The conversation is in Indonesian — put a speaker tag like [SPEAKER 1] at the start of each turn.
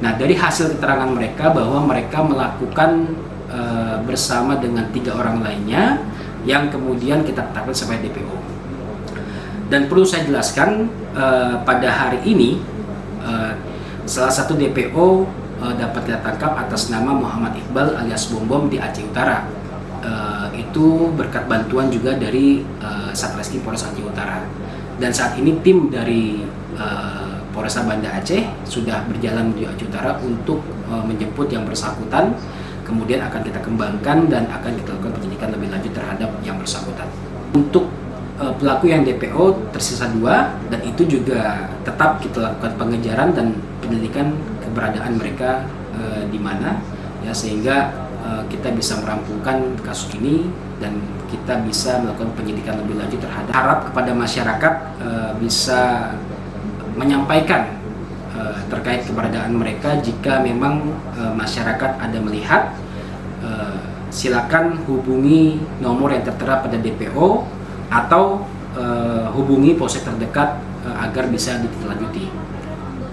[SPEAKER 1] Nah, dari hasil keterangan mereka bahwa mereka melakukan bersama dengan 3 orang lainnya yang kemudian kita tetapkan sebagai DPO. Dan perlu saya jelaskan, pada hari ini salah satu DPO dapat kita tangkap atas nama Muhammad Iqbal alias Bom Bom di Aceh Utara. Itu berkat bantuan juga dari Satreskrim Polres Aceh Utara. Dan saat ini tim dari Polresta Banda Aceh sudah berjalan menuju Aceh Utara untuk menjemput yang bersangkutan. Kemudian akan kita kembangkan dan akan kita lakukan penyidikan lebih lanjut terhadap yang bersangkutan. Untuk pelaku yang DPO tersisa 2, dan itu juga tetap kita lakukan pengejaran dan penyelidikan keberadaan mereka di mana, ya, sehingga kita bisa merampungkan kasus ini dan kita bisa melakukan penyidikan lebih lanjut terhadap. Harap kepada masyarakat bisa menyampaikan terkait keberadaan mereka. Jika memang masyarakat ada melihat, silakan hubungi nomor yang tertera pada DPO atau hubungi polsek terdekat agar bisa ditindaklanjuti.